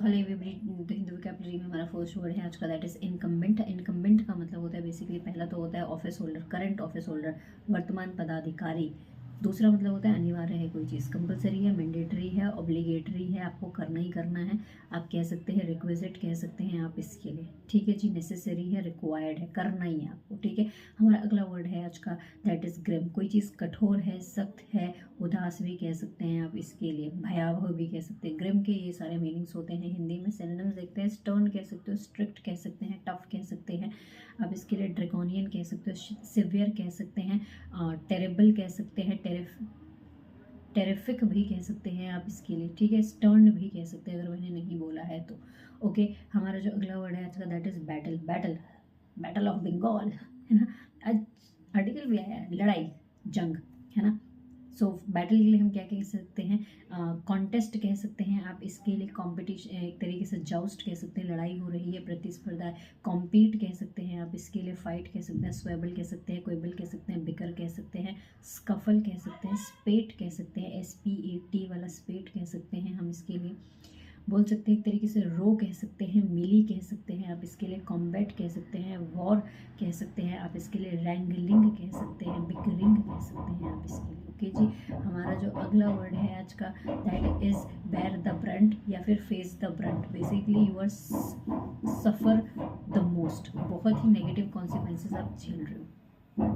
Hello everybody, तो Hindu vocabulary में हमारा फर्स्ट वर्ड है आज का, दैट इज इनकम्बेंट। इनकम्बेंट का मतलब होता है बेसिकली, पहला तो होता है office holder, current office holder, वर्तमान पदाधिकारी। दूसरा मतलब होता है अनिवार्य है कोई चीज़, कंपलसरी है, मैंडेटरी है, ऑब्लिगेटरी है, आपको करना ही करना है। आप कह सकते हैं रिक्विजिट कह सकते हैं आप इसके लिए, ठीक है जी। नेसेसरी है, रिक्वायर्ड है, करना ही है आपको, ठीक है। हमारा अगला वर्ड है आज का, दैट इज ग्रिम। कोई चीज़ कठोर है, सख्त है, उदास भी कह सकते हैं आप इसके लिए, भयावह भी कह सकते हैं। ग्रिम के ये सारे मीनिंग्स होते हैं। हिंदी में सिनोनिम्स देखते हैं, स्टर्न कह सकते हो, स्ट्रिक्ट कह सकते हैं, टफ कह सकते हैं आप इसके लिए, ड्रैकोनियन कह सकते हो, सिवियर कह सकते हैं, टेरेबल कह सकते हैं, टेरिफिक भी कह सकते हैं आप इसके लिए, ठीक है। स्टर्न भी कह सकते हैं अगर मैंने नहीं बोला है तो, ओके। हमारा जो अगला वर्ड है आज का, that is battle. Battle, battle of Bengal, है ना। आज आर्टिकल भी आया है, लड़ाई, जंग, है ना। सो बैटल के लिए हम क्या कह सकते हैं, कॉन्टेस्ट कह सकते हैं आप इसके लिए, कॉम्पिटिशन, एक तरीके से जाउस्ट कह सकते हैं, लड़ाई हो रही है, प्रतिस्पर्धा। कॉम्पीट कह सकते हैं आप इसके लिए, फाइट कह सकते हैं, स्वेबल कह सकते हैं, क्वेबल कह सकते हैं, बिकर कह सकते हैं, स्कफल कह सकते हैं, स्पेट कह सकते हैं, SPAT वाला स्पेट कह सकते हैं हम इसके लिए, बोल सकते हैं एक तरीके से। रो कह सकते हैं, मिली कह सकते हैं आप इसके लिए, कॉम्बैट कह सकते हैं, वॉर कह सकते हैं आप इसके लिए, रैंगलिंग कह सकते हैं, बिकरिंग कह सकते हैं आप इसके लिए, ओके जी। हमारा जो अगला वर्ड है आज का, that is bear the brunt या फिर face the brunt. Basically you are suffer the most, बहुत ही नेगेटिव कॉन्सिक्वेंसेस आप झेल रहे हो,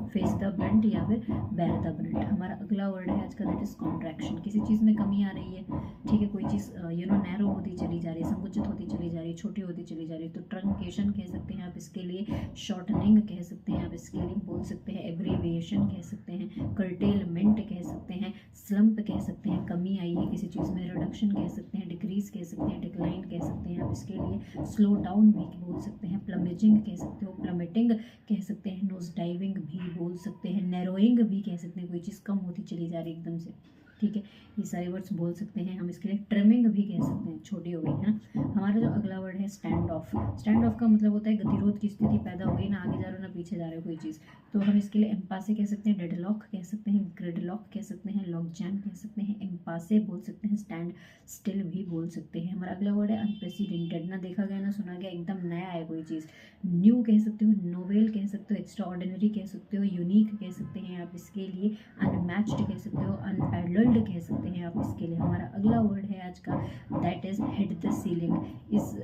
फेस द ब्रंट या फिर बेयर द ब्रंट। हमारा अगला वर्ड है आज का, दैट इज कॉन्ट्रैक्शन। किसी चीज़ में कमी आ रही है, ठीक है, कोई चीज़ नैरो होती चली जा रही है, संकुचित होती चली जा रही है, छोटी होती चली जा रही है, तो ट्रंकेशन कह सकते हैं आप इसके लिए, शॉर्टनिंग कह सकते हैं आप इसके लिए, बोल सकते हैं एब्रीविएशन कह सकते हैं, कर्टेलमेंट कह सकते हैं, स्लम्प कह सकते हैं, कमी आई है किसी चीज़ में, रिडक्शन कह सकते हैं, डिक्रीज कह सकते हैं, डिक्लाइन कह सकते हैं आप इसके लिए, स्लो डाउन भी बोल सकते हैं, प्लमेजिंग कह सकते हो, प्लमेटिंग कह सकते हैं, नोज डाइविंग भी बोल सकते हैं, नैरोइंग भी कह सकते हैं, कोई चीज़ कम होती चली जा रही है एकदम से, ठीक है। ये सारे वर्ड्स बोल सकते हैं हम इसके लिए। ट्रिमिंग भी कह सकते हैं, छोटी हो गई है ना। हमारा जो अगला वर्ड है, स्टैंड ऑफ। स्टैंड ऑफ का मतलब होता है गतिरोध की स्थिति पैदा हो गई, ना आगे जा रहे हो ना पीछे जा रहे हो कोई चीज़, तो हम इसके लिए एम्पासे कह सकते हैं, डेडलॉक कह सकते हैं, ग्रिडलॉक कह सकते हैं, लॉक जैम कह सकते हैं, एम्पासे बोल सकते हैं, स्टैंड स्टिल भी बोल सकते हैं। हमारा अगला वर्ड है अनप्रेसिडेंटेड, ना देखा गया ना सुना गया, एकदम नया है कोई चीज़। न्यू कह सकते हो, नोवेल कह सकते हो, एक्स्ट्रा ऑर्डिनरी कह सकते हो, यूनिक कह सकते हैं आप इसके लिए, अनमैच्ड कह सकते हो, अनपैरेलल्ड कह सकते हैं आप इसके लिए। हमारा अगला वर्ड है आज का, that is hit the ceiling.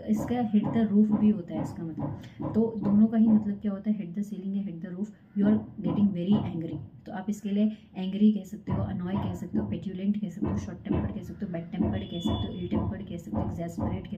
इसका हिट द रूफ भी होता है इसका मतलब, तो दोनों का ही मतलब क्या होता है, हिट द सीलिंग या hit the roof, you are getting very angry, तो आप इसके लिए एंग्री कह सकते हो, अनॉय कह सकते हो, पेट्यूलेंट कह सकते हो, शॉर्ट टेम्पर्ड कह सकते हो, बैड टेम्पर्ड कह सकते हो, इल टेम्पर्ड कह सकते हो, एग्जैस्परेट